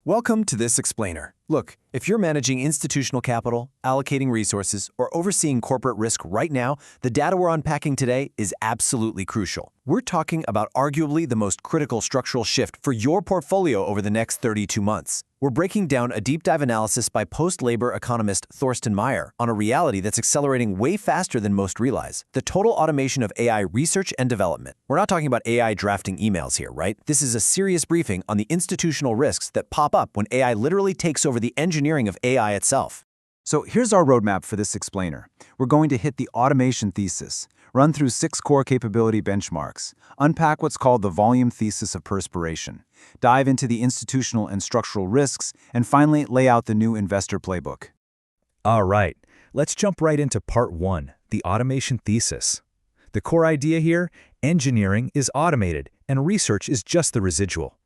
Welcome to this explainer. Look, if you're managing institutional capital, allocating resources, or overseeing corporate risk right now, the data we're unpacking today is absolutely crucial. We're talking about arguably the most critical structural shift for your portfolio over the next 32 months. We're breaking down a deep dive analysis by post-labor economist Thorsten Meyer on a reality that's accelerating way faster than most realize: the total automation of AI research and development. We're not talking about AI drafting emails here, right? This is a serious briefing on the institutional risks that pop up when AI literally takes over the engineering of AI itself. So here's our roadmap for this explainer. We're going to hit the automation thesis, run through 6 core capability benchmarks, unpack what's called the volume thesis of perspiration, dive into the institutional and structural risks, and finally lay out the new investor playbook. All right, let's jump right into part 1, the automation thesis. The core idea here: engineering is automated and research is just the residual.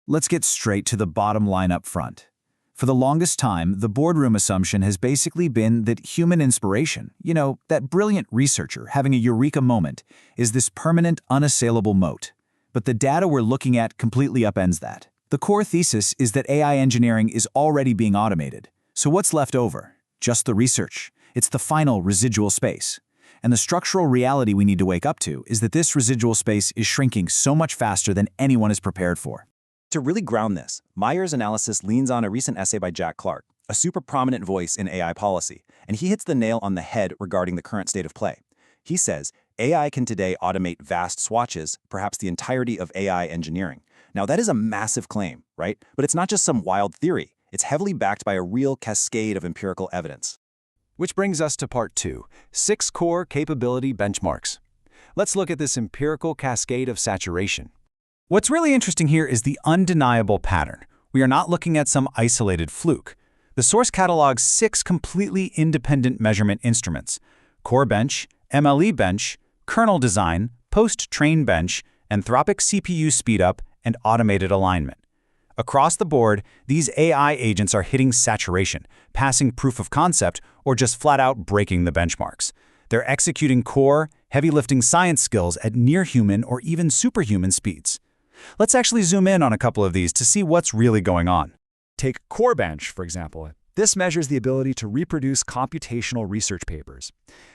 Let's get straight to the bottom line up front. For the longest time, the boardroom assumption has basically been that human inspiration, that brilliant researcher having a eureka moment, is this permanent, unassailable moat. But the data we're looking at completely upends that. The core thesis is that AI engineering is already being automated. So what's left over? Just the research. It's the final residual space. And the structural reality we need to wake up to is that this residual space is shrinking so much faster than anyone is prepared for. To really ground this, Meyer's analysis leans on a recent essay by Jack Clark, a super prominent voice in AI policy, and he hits the nail on the head regarding the current state of play. He says, AI can today automate vast swatches, perhaps the entirety of AI engineering. Now, that is a massive claim, right? But it's not just some wild theory. It's heavily backed by a real cascade of empirical evidence. Which brings us to part 2, 6 core capability benchmarks. Let's look at this empirical cascade of saturation. What's really interesting here is the undeniable pattern. We are not looking at some isolated fluke. The source catalogs 6 completely independent measurement instruments: core bench, MLE bench, kernel design, post-train bench, Anthropic CPU speedup, and automated alignment. Across the board, these AI agents are hitting saturation, passing proof of concept, or just flat out breaking the benchmarks. They're executing core, heavy-lifting science skills at near-human or even superhuman speeds. Let's actually zoom in on a couple of these to see what's really going on. Take core bench, for example. This measures the ability to reproduce computational research papers.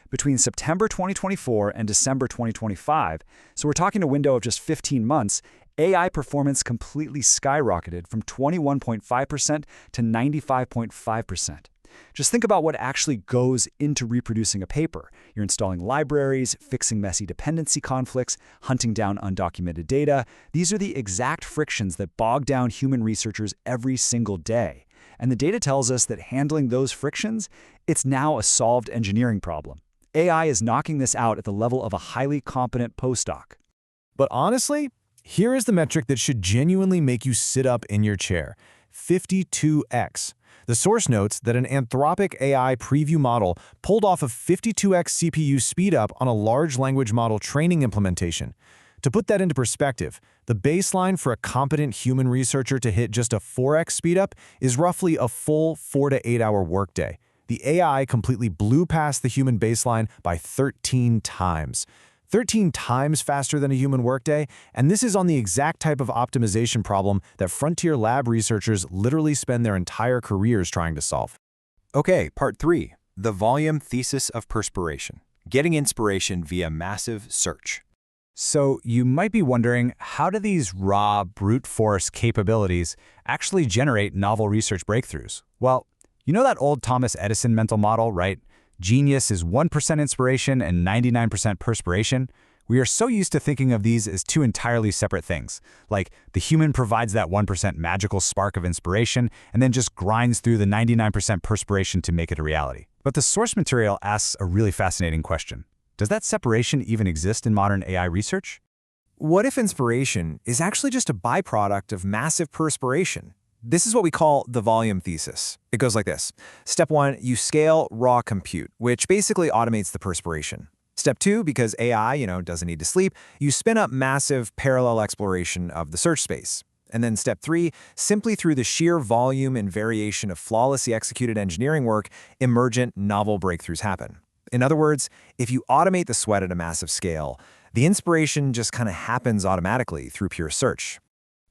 Between September 2024 and December 2025, so we're talking a window of just 15 months, AI performance completely skyrocketed from 21.5% to 95.5%. Just think about what actually goes into reproducing a paper. You're installing libraries, fixing messy dependency conflicts, hunting down undocumented data. These are the exact frictions that bog down human researchers every single day. And the data tells us that handling those frictions, it's now a solved engineering problem. AI is knocking this out at the level of a highly competent postdoc. But honestly, here is the metric that should genuinely make you sit up in your chair: 52x. The source notes that an Anthropic AI preview model pulled off a 52x CPU speedup on a large language model training implementation. To put that into perspective, the baseline for a competent human researcher to hit just a 4x speedup is roughly a full 4 to 8 hour workday. The AI completely blew past the human baseline by 13 times. 13 times faster than a human workday, and this is on the exact type of optimization problem that frontier lab researchers literally spend their entire careers trying to solve. Okay, part 3, the volume thesis of perspiration: getting inspiration via massive search. So you might be wondering, how do these raw, brute force capabilities actually generate novel research breakthroughs? Well, you know that old Thomas Edison mental model, right? Genius is 1% inspiration and 99% perspiration. We are so used to thinking of these as two entirely separate things. Like, the human provides that 1% magical spark of inspiration and then just grinds through the 99% perspiration to make it a reality. But the source material asks a really fascinating question. Does that separation even exist in modern AI research? What if inspiration is actually just a byproduct of massive perspiration? This is what we call the volume thesis. It goes like this. Step 1, you scale raw compute, which basically automates the perspiration. Step 2, because AI, doesn't need to sleep, you spin up massive parallel exploration of the search space. And then step 3, simply through the sheer volume and variation of flawlessly executed engineering work, emergent novel breakthroughs happen. In other words, if you automate the sweat at a massive scale, the inspiration just kind of happens automatically through pure search.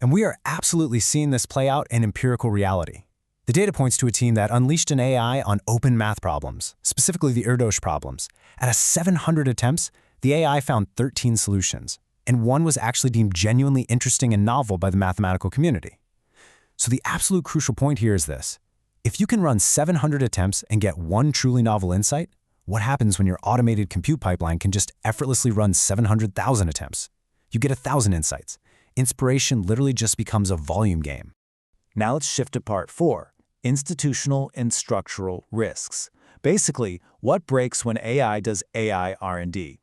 And we are absolutely seeing this play out in empirical reality. The data points to a team that unleashed an AI on open math problems, specifically the Erdos problems. Out of 700 attempts, the AI found 13 solutions, and one was actually deemed genuinely interesting and novel by the mathematical community. So the absolute crucial point here is this. If you can run 700 attempts and get one truly novel insight, what happens when your automated compute pipeline can just effortlessly run 700,000 attempts? You get 1,000 insights. Inspiration literally just becomes a volume game. Now let's shift to part 4, institutional and structural risks. Basically, what breaks when AI does AI R&D?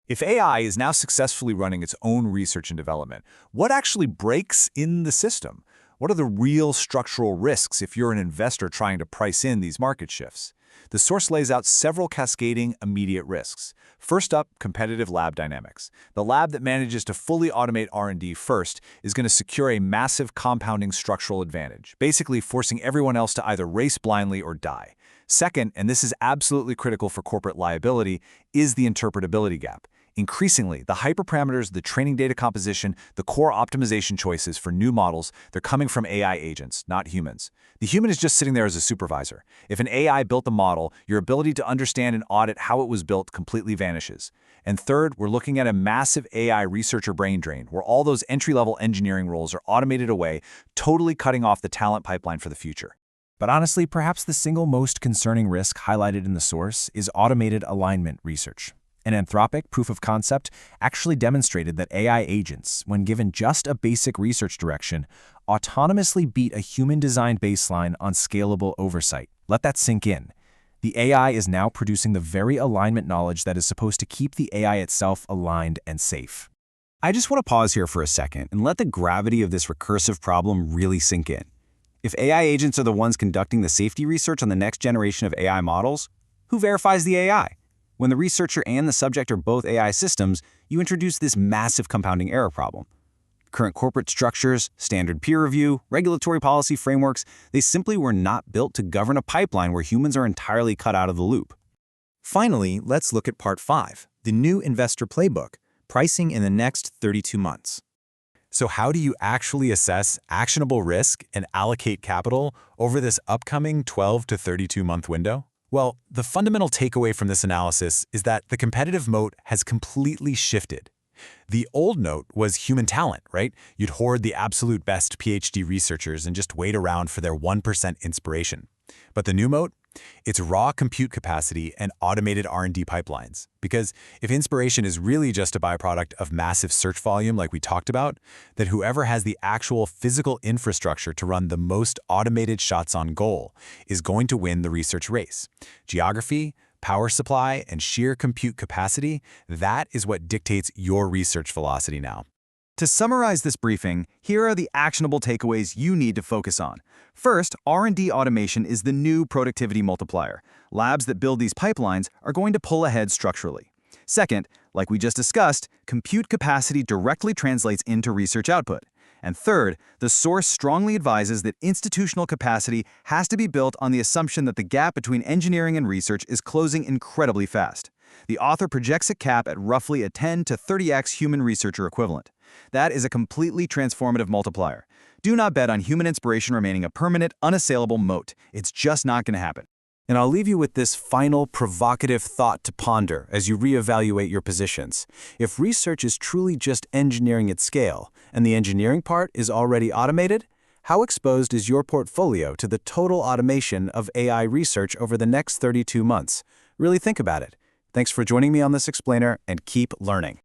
If AI is now successfully running its own research and development, what actually breaks in the system? What are the real structural risks if you're an investor trying to price in these market shifts? The source lays out several cascading immediate risks. First up, competitive lab dynamics. The lab that manages to fully automate R&D first is going to secure a massive compounding structural advantage, basically forcing everyone else to either race blindly or die. Second, and this is absolutely critical for corporate liability, is the interpretability gap. Increasingly, the hyperparameters, the training data composition, the core optimization choices for new models, they're coming from AI agents, not humans. The human is just sitting there as a supervisor. If an AI built the model, your ability to understand and audit how it was built completely vanishes. And third, we're looking at a massive AI researcher brain drain, where all those entry-level engineering roles are automated away, totally cutting off the talent pipeline for the future. But honestly, perhaps the single most concerning risk highlighted in the source is automated alignment research. An Anthropic proof of concept actually demonstrated that AI agents, when given just a basic research direction, autonomously beat a human-designed baseline on scalable oversight. Let that sink in. The AI is now producing the very alignment knowledge that is supposed to keep the AI itself aligned and safe. I just want to pause here for a second and let the gravity of this recursive problem really sink in. If AI agents are the ones conducting the safety research on the next generation of AI models, who verifies the AI? When the researcher and the subject are both AI systems, you introduce this massive compounding error problem. Current corporate structures, standard peer review, regulatory policy frameworks, they simply were not built to govern a pipeline where humans are entirely cut out of the loop. Finally, let's look at part 5, the new Investor Playbook, pricing in the next 32 months. So how do you actually assess actionable risk and allocate capital over this upcoming 12 to 32-month window? Well, the fundamental takeaway from this analysis is that the competitive moat has completely shifted. The old moat was human talent, right? You'd hoard the absolute best PhD researchers and just wait around for their 1% inspiration. But the new moat? It's raw compute capacity and automated R&D pipelines. Because if inspiration is really just a byproduct of massive search volume like we talked about, then whoever has the actual physical infrastructure to run the most automated shots on goal is going to win the research race. Geography, power supply, and sheer compute capacity, that is what dictates your research velocity now. To summarize this briefing, here are the actionable takeaways you need to focus on. First, R&D automation is the new productivity multiplier. Labs that build these pipelines are going to pull ahead structurally. Second, like we just discussed, compute capacity directly translates into research output. And third, the source strongly advises that institutional capacity has to be built on the assumption that the gap between engineering and research is closing incredibly fast. The author projects a cap at roughly a 10 to 30x human researcher equivalent. That is a completely transformative multiplier. Do not bet on human inspiration remaining a permanent, unassailable moat. It's just not going to happen. And I'll leave you with this final provocative thought to ponder as you reevaluate your positions. If research is truly just engineering at scale, and the engineering part is already automated, how exposed is your portfolio to the total automation of AI research over the next 32 months? Really think about it. Thanks for joining me on this explainer, and keep learning.